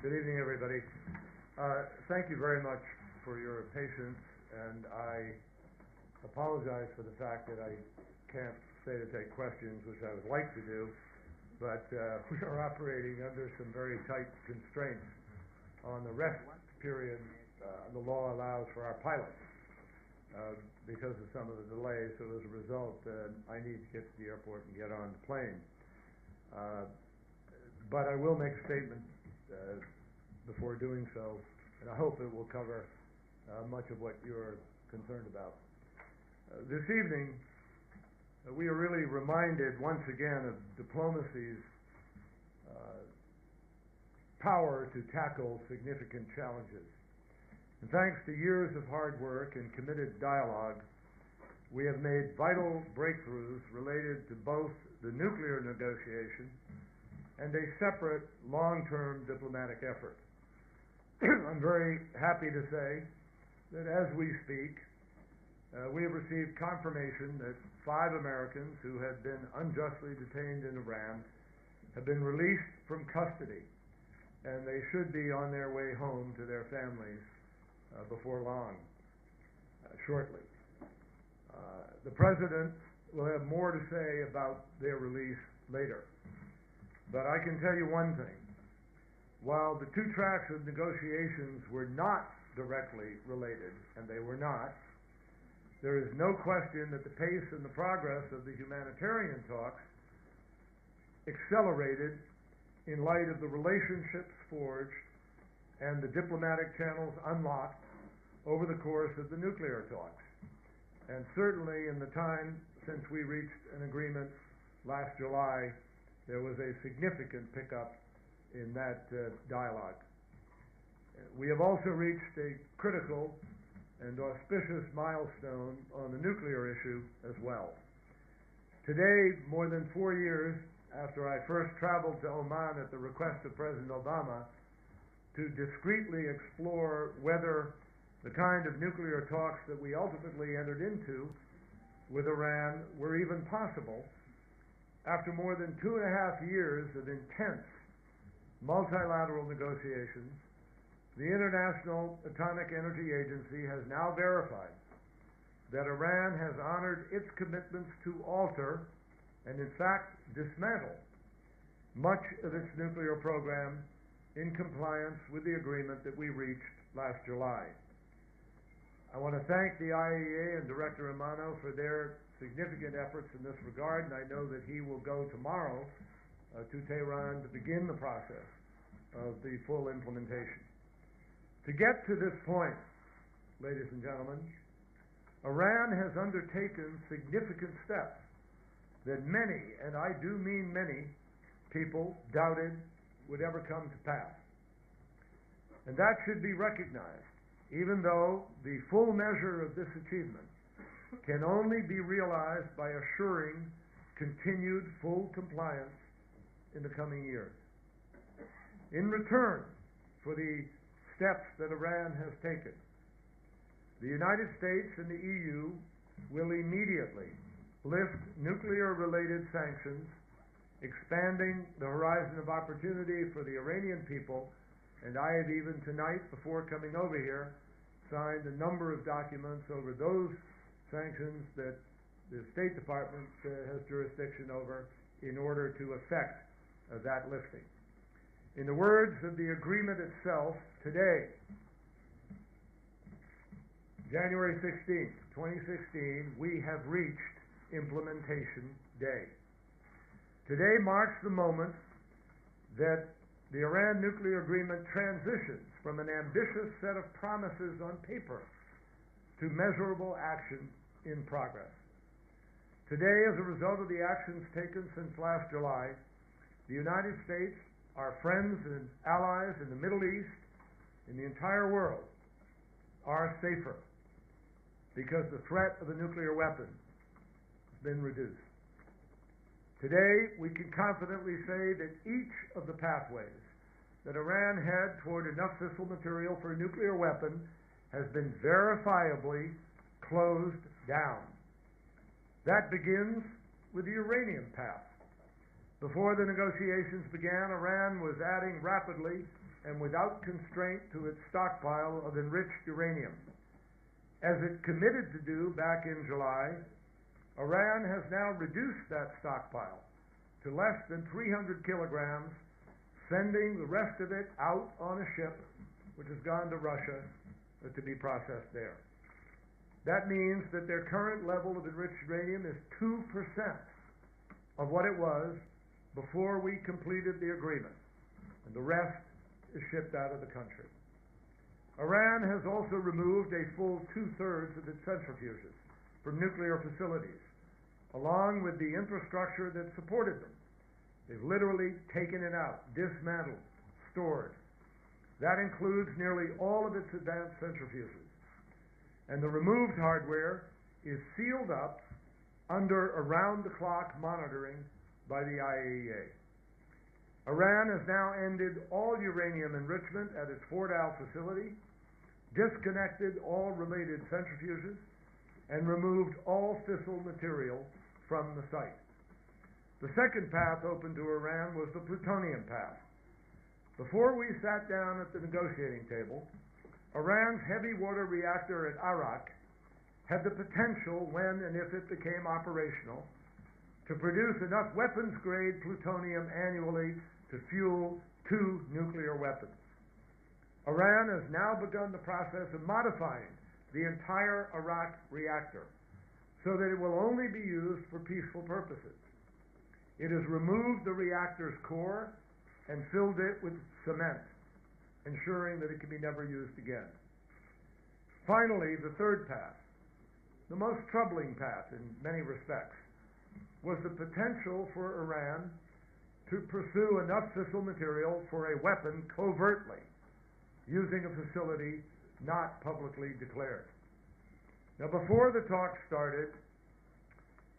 Good evening, everybody. Thank you very much for your patience, and I apologize for the fact that I can't stay to take questions, which I would like to do, but we are operating under some very tight constraints on the rest period the law allows for our pilots because of some of the delays. So as a result, I need to get to the airport and get on the plane. But I will make a statement before doing so, and I hope it will cover much of what you're concerned about. This evening, we are really reminded once again of diplomacy's power to tackle significant challenges. And thanks to years of hard work and committed dialogue, we have made vital breakthroughs related to both the nuclear negotiation and a separate long-term diplomatic effort. I'm very happy to say that as we speak, we have received confirmation that 5 Americans who had been unjustly detained in Iran have been released from custody, and they should be on their way home to their families before long, shortly. The President will have more to say about their release later. But I can tell you one thing. While the 2 tracks of negotiations were not directly related, and they were not, there is no question that the pace and the progress of the humanitarian talks accelerated in light of the relationships forged and the diplomatic channels unlocked over the course of the nuclear talks. And certainly in the time since we reached an agreement last July, there was a significant pickup in that dialogue. We have also reached a critical and auspicious milestone on the nuclear issue as well. Today, more than 4 years after I first traveled to Oman at the request of President Obama to discreetly explore whether the kind of nuclear talks that we ultimately entered into with Iran were even possible, after more than 2.5 years of intense multilateral negotiations, the International Atomic Energy Agency has now verified that Iran has honored its commitments to alter and in fact dismantle much of its nuclear program in compliance with the agreement that we reached last July. I want to thank the IAEA and Director Amano for their significant efforts in this regard, and I know that he will go tomorrow to Tehran to begin the process of the full implementation. To get to this point, ladies and gentlemen, Iran has undertaken significant steps that many, and I do mean many, people doubted would ever come to pass. And that should be recognized, even though the full measure of this achievement can only be realized by assuring continued full compliance in the coming years. In return for the steps that Iran has taken, the United States and the EU will immediately lift nuclear-related sanctions, expanding the horizon of opportunity for the Iranian people, and I have even tonight, before coming over here, signed a number of documents over those sanctions that the State Department has jurisdiction over in order to effect that lifting. In the words of the agreement itself, today, January 16th, 2016, we have reached implementation day. Today marks the moment that the Iran nuclear agreement transitions from an ambitious set of promises on paper to measurable action in progress. Today, as a result of the actions taken since last July, the United States, our friends and allies in the Middle East, in the entire world, are safer because the threat of a nuclear weapon has been reduced. Today, we can confidently say that each of the pathways that Iran had toward enough fissile material for a nuclear weapon has been verifiably closed down. That begins with the uranium path. Before the negotiations began, Iran was adding rapidly and without constraint to its stockpile of enriched uranium. As it committed to do back in July, Iran has now reduced that stockpile to less than 300 kilograms, sending the rest of it out on a ship which has gone to Russia to be processed there. That means that their current level of enriched uranium is 2% of what it was before we completed the agreement, and the rest is shipped out of the country. Iran has also removed a full 2/3 of its centrifuges from nuclear facilities, along with the infrastructure that supported them. They've literally taken it out, dismantled, stored. That includes nearly all of its advanced centrifuges. And the removed hardware is sealed up under around-the-clock monitoring by the IAEA. Iran has now ended all uranium enrichment at its Fordow facility, disconnected all related centrifuges, and removed all fissile material from the site. The second path open to Iran was the plutonium path. Before we sat down at the negotiating table, Iran's heavy water reactor at Arak had the potential, when and if it became operational, to produce enough weapons-grade plutonium annually to fuel 2 nuclear weapons. Iran has now begun the process of modifying the entire Arak reactor so that it will only be used for peaceful purposes. It has removed the reactor's core and filled it with cement, ensuring that it can be never used again. Finally, the third path, the most troubling path in many respects, was the potential for Iran to pursue enough fissile material for a weapon covertly, using a facility not publicly declared. Now, before the talks started,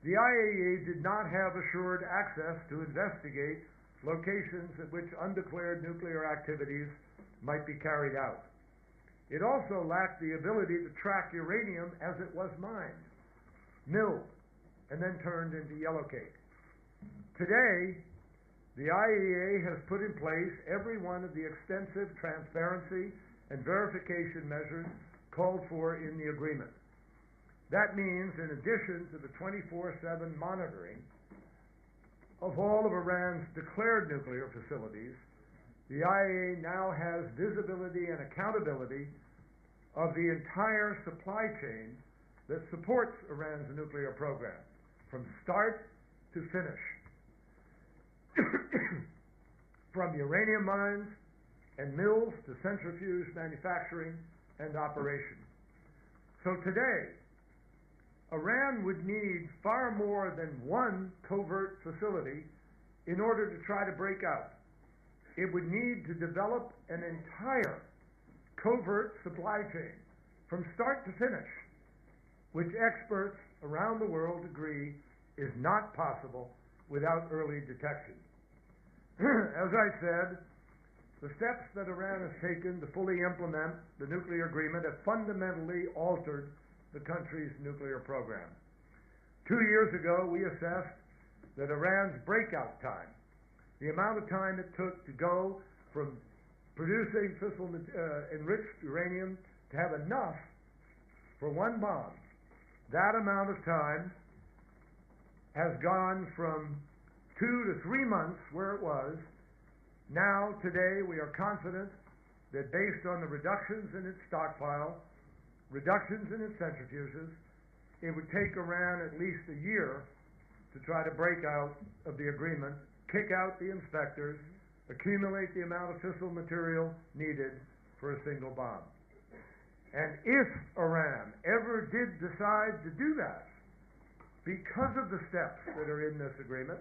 the IAEA did not have assured access to investigate locations at which undeclared nuclear activities might be carried out. It also lacked the ability to track uranium as it was mined, milled, and then turned into yellowcake. Today, the IAEA has put in place every one of the extensive transparency and verification measures called for in the agreement. That means, in addition to the 24/7 monitoring of all of Iran's declared nuclear facilities, the IAEA now has visibility and accountability of the entire supply chain that supports Iran's nuclear program, from start to finish. From uranium mines and mills to centrifuge manufacturing and operation. So today, Iran would need far more than one covert facility in order to try to break out. It would need to develop an entire covert supply chain from start to finish, which experts around the world agree is not possible without early detection. As I said, the steps that Iran has taken to fully implement the nuclear agreement have fundamentally altered the country's nuclear program. 2 years ago, we assessed that Iran's breakout time, the amount of time it took to go from producing fissile enriched uranium to have enough for one bomb, that amount of time has gone from 2 to 3 months where it was. Now, today, we are confident that based on the reductions in its stockpile, reductions in its centrifuges, it would take Iran at least a year to try to break out of the agreement, kick out the inspectors, accumulate the amount of fissile material needed for a single bomb. And if Iran ever did decide to do that, because of the steps that are in this agreement,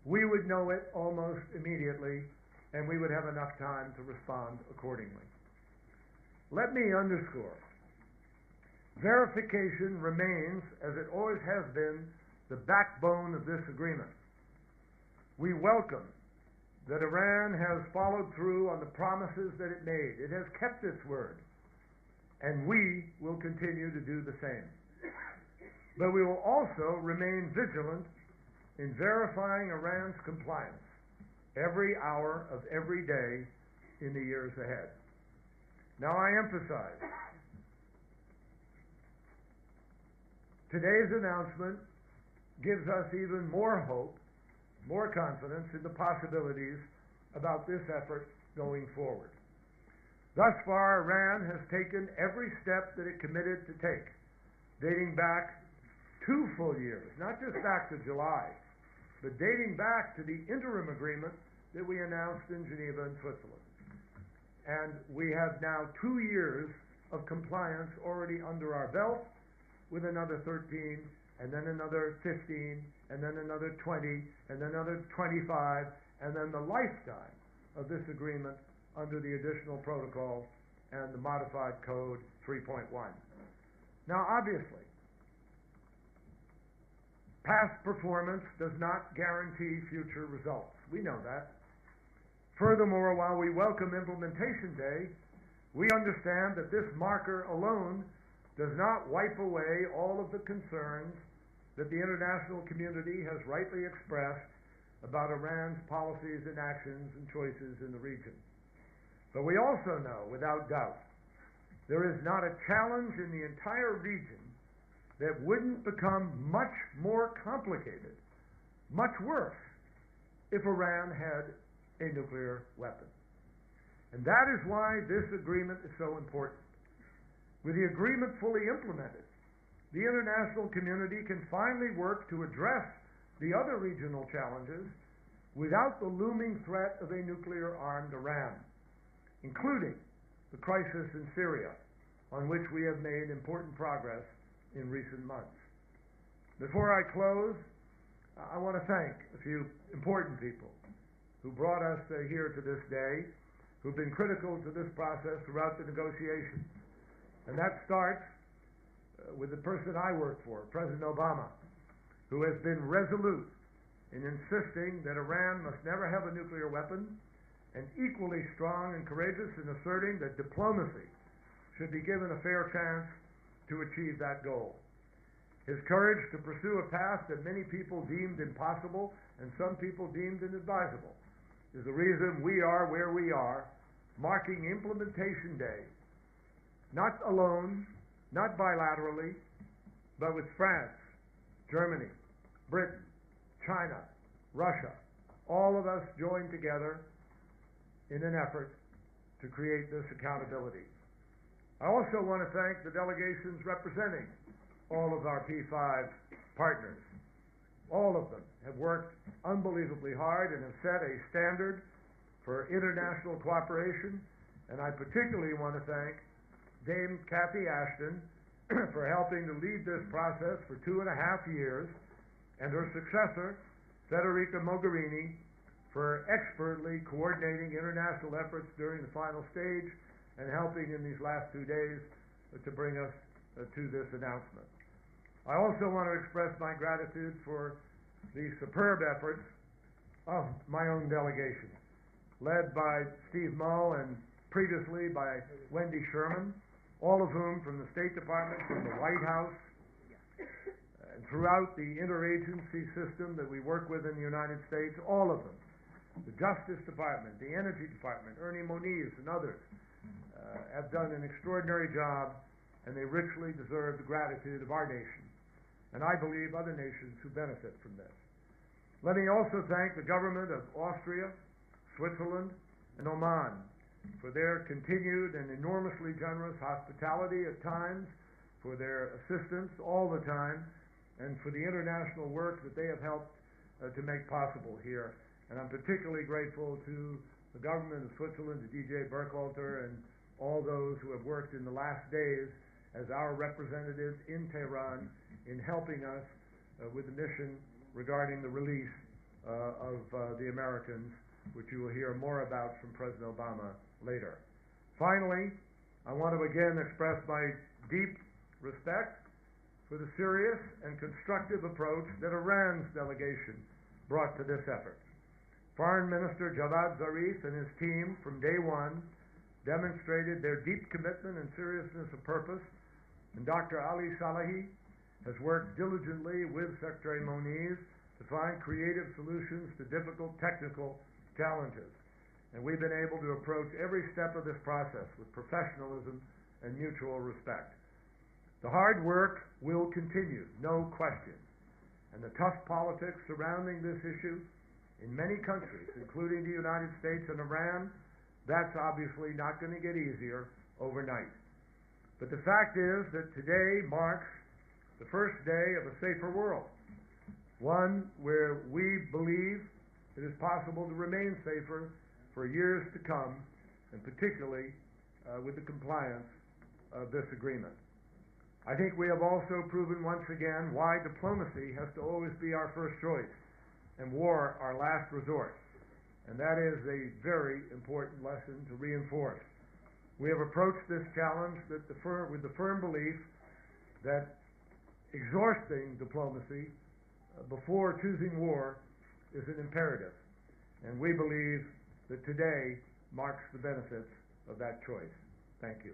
we would know it almost immediately, and we would have enough time to respond accordingly. Let me underscore, verification remains, as it always has been, the backbone of this agreement. We welcome that Iran has followed through on the promises that it made. It has kept its word, and we will continue to do the same. But we will also remain vigilant in verifying Iran's compliance every hour of every day in the years ahead. Now, I emphasize, today's announcement gives us even more hope, more confidence in the possibilities about this effort going forward. Thus far, Iran has taken every step that it committed to take, dating back 2 full years, not just back to July, but dating back to the interim agreement that we announced in Geneva and Switzerland. And we have now 2 years of compliance already under our belt, with another 13, and then another 15, and then another 20, and then another 25, and then the lifetime of this agreement under the additional protocol and the modified code 3.1. Now, obviously, past performance does not guarantee future results. We know that. Furthermore, while we welcome Implementation Day, we understand that this marker alone does not wipe away all of the concerns that the international community has rightly expressed about Iran's policies and actions and choices in the region. But we also know, without doubt, there is not a challenge in the entire region that wouldn't become much more complicated, much worse, if Iran had a nuclear weapon. And that is why this agreement is so important. With the agreement fully implemented, the international community can finally work to address the other regional challenges without the looming threat of a nuclear-armed Iran, including the crisis in Syria, on which we have made important progress in recent months. Before I close, I want to thank a few important people who brought us here to this day, who've been critical to this process throughout the negotiations. And that starts with the person I work for, President Obama, who has been resolute in insisting that Iran must never have a nuclear weapon, and equally strong and courageous in asserting that diplomacy should be given a fair chance to achieve that goal. His courage to pursue a path that many people deemed impossible and some people deemed inadvisable is the reason we are where we are, marking Implementation Day, not alone, not bilaterally, but with France, Germany, Britain, China, Russia, all of us joined together in an effort to create this accountability. I also want to thank the delegations representing all of our P5 partners. All of them have worked unbelievably hard and have set a standard for international cooperation, and I particularly want to thank Dame Cathy Ashton for helping to lead this process for 2.5 years, and her successor, Federica Mogherini, for expertly coordinating international efforts during the final stage and helping in these last 2 days to bring us to this announcement. I also want to express my gratitude for the superb efforts of my own delegation, led by Steve Mull and previously by Wendy Sherman, all of whom from the State Department, from the White House, and throughout the interagency system that we work with in the United States, all of them, the Justice Department, the Energy Department, Ernie Moniz and others, have done an extraordinary job, and they richly deserve the gratitude of our nation, and I believe other nations who benefit from this. Let me also thank the government of Austria, Switzerland, and Oman for their continued and enormously generous hospitality at times, for their assistance all the time, and for the international work that they have helped to make possible here. And I'm particularly grateful to the government of Switzerland, to DJ Burkhalter, and all those who have worked in the last days as our representatives in Tehran in helping us with the mission regarding the release of the Americans, which you will hear more about from President Obama later. Finally, I want to again express my deep respect for the serious and constructive approach that Iran's delegation brought to this effort. Foreign Minister Javad Zarif and his team from day one demonstrated their deep commitment and seriousness of purpose, and Dr. Ali Salehi has worked diligently with Secretary Moniz to find creative solutions to difficult technical challenges. and we've been able to approach every step of this process with professionalism and mutual respect. The hard work will continue, no question, and the tough politics surrounding this issue in many countries, including the United States and Iran, that's obviously not going to get easier overnight. But the fact is that today marks the first day of a safer world, one where we believe it is possible to remain safer for years to come, and particularly with the compliance of this agreement. I think we have also proven once again why diplomacy has to always be our first choice and war our last resort, and that is a very important lesson to reinforce. We have approached this challenge with the firm belief that exhausting diplomacy before choosing war is an imperative, and we believe that today marks the benefits of that choice. Thank you.